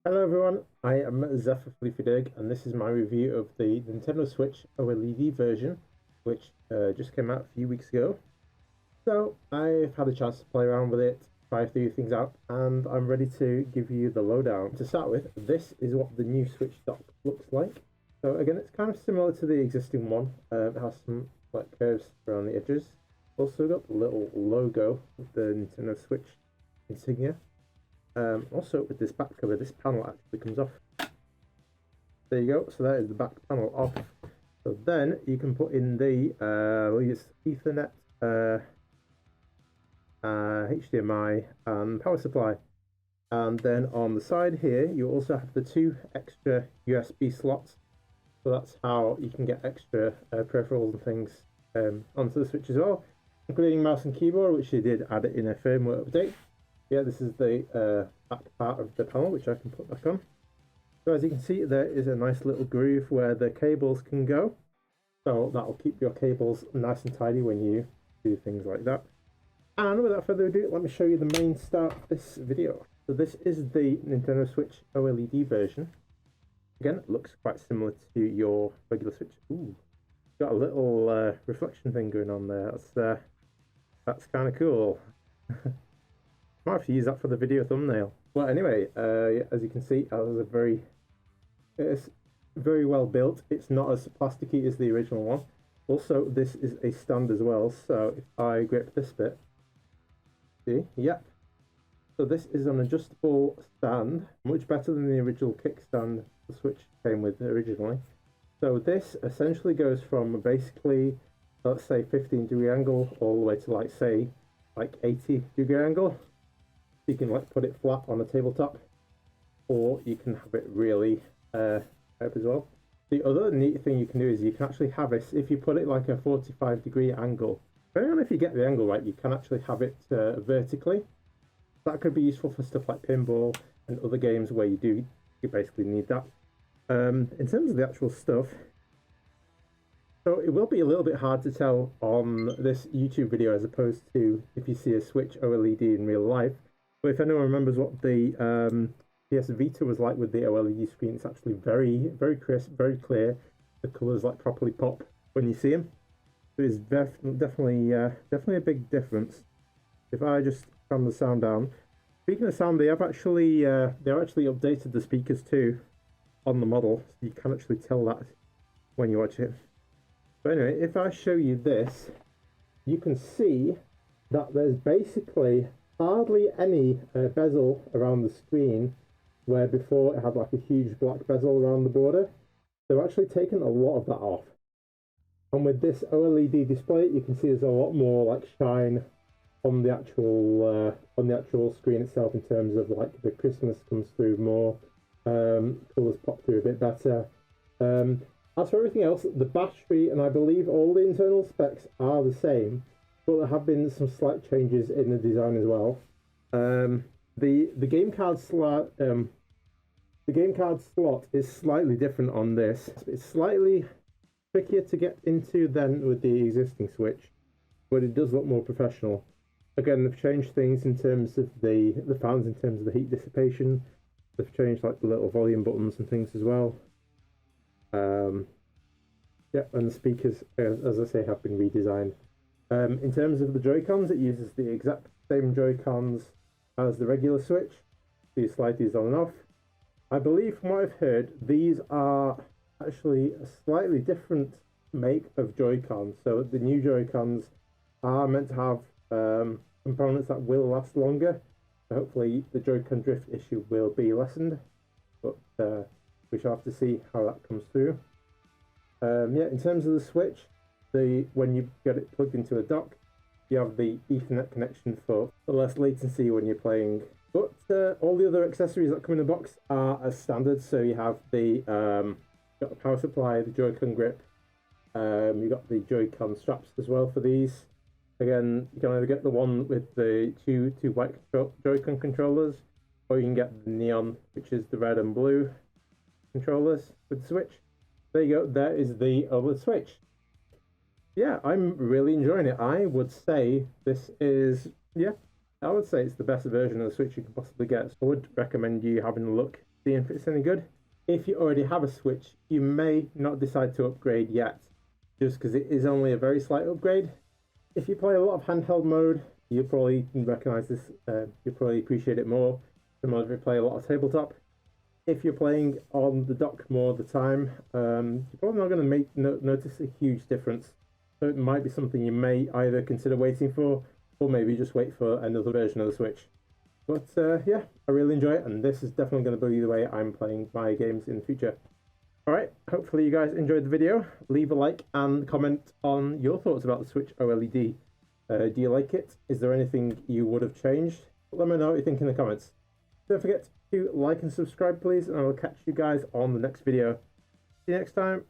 Hello everyone, I am Zephyr Fleefydig and this is my review of the Nintendo Switch OLED version, which just came out a few weeks ago. So I've had a chance to play around with it, try a few things out, and I'm ready to give you the lowdown. To start with, this is what the new Switch dock looks like. So again, it's kind of similar to the existing one. It has some like curves around the edges. Also got the little logo of the Nintendo Switch insignia. Also, with this back cover, this panel actually comes off. There you go. So that is the back panel off. So then you can put in the Ethernet, HDMI, and power supply. And then on the side here, you also have the two extra USB slots. So that's how you can get extra peripherals and things onto the Switch as well, including mouse and keyboard, which they did add in a firmware update. Yeah, this is the back part of the panel, which I can put back on. So as you can see, there is a nice little groove where the cables can go. So that'll keep your cables nice and tidy when you do things like that. And without further ado, let me show you the main start of this video. So this is the Nintendo Switch OLED version. Again, it looks quite similar to your regular Switch. Ooh, got a little reflection thing going on there. That's kind of cool. Might have to use that for the video thumbnail. Well, anyway, as you can see, it's very well built. It's not as plasticky as the original one. Also, this is a stand as well. So if I grip this bit, see, yep. So this is an adjustable stand, much better than the original kickstand the Switch came with originally. So this essentially goes from basically, let's say 15-degree angle all the way to like 80-degree angle. You can like put it flat on a tabletop, or you can have it really up as well. The other neat thing you can do is you can actually have it, if you put it like a 45-degree angle, depending on if you get the angle right, you can actually have it vertically. That could be useful for stuff like pinball and other games where you basically need that. In terms of the actual stuff, so it will be a little bit hard to tell on this YouTube video as opposed to if you see a Switch OLED in real life. But if anyone remembers what the PS Vita was like with the OLED screen, it's actually very, very crisp, very clear. The colours like properly pop when you see them. So it's definitely a big difference. If I just calm the sound down. Speaking of sound, they've actually updated the speakers too on the model, so you can actually tell that when you watch it. But anyway, if I show you this, you can see that there's basically hardly any bezel around the screen, where before it had like a huge black bezel around the border. They've actually taken a lot of that off. And with this OLED display, you can see there's a lot more like shine on the actual screen itself in terms of like the crispness comes through more, colours pop through a bit better. As for everything else, the battery and I believe all the internal specs are the same, but there have been some slight changes in the design as well. The game card slot is slightly different on this. It's slightly trickier to get into than with the existing Switch, but it does look more professional. Again, they've changed things in terms of the fans, in terms of the heat dissipation. They've changed like the little volume buttons and things as well. Yeah, and the speakers, as I say, have been redesigned. In terms of the Joy-Cons, it uses the exact same Joy-Cons as the regular Switch. So you slide these on and off. I believe from what I've heard, these are actually a slightly different make of Joy-Cons. So the new Joy-Cons are meant to have components that will last longer. So hopefully the Joy-Con drift issue will be lessened. But we shall have to see how that comes through. Yeah, in terms of the Switch, when you get it plugged into a dock, you have the Ethernet connection for less latency when you're playing. But all the other accessories that come in the box are as standard. So you have the got the power supply, the Joy-Con grip. You got the Joy-Con straps as well for these. Again, you can either get the one with the two white Joy-Con controllers, or you can get the neon, which is the red and blue controllers with the Switch. There you go. There is the OLED Switch. Yeah, I'm really enjoying it. I would say this is, yeah, I would say it's the best version of the Switch you can possibly get. So I would recommend you having a look seeing if it's any good. If you already have a Switch, you may not decide to upgrade yet, just because it is only a very slight upgrade. If you play a lot of handheld mode, you'll probably recognize this. You'll probably appreciate it more. Similar if you play a lot of tabletop. If you're playing on the dock more of the time, you're probably not going to notice a huge difference. So it might be something you may either consider waiting for, or maybe just wait for another version of the Switch. But yeah, I really enjoy it, and this is definitely going to be the way I'm playing my games in the future. Alright, hopefully you guys enjoyed the video. Leave a like and comment on your thoughts about the Switch OLED. Do you like it? Is there anything you would have changed? Let me know what you think in the comments. Don't forget to like and subscribe, please, and I will catch you guys on the next video. See you next time.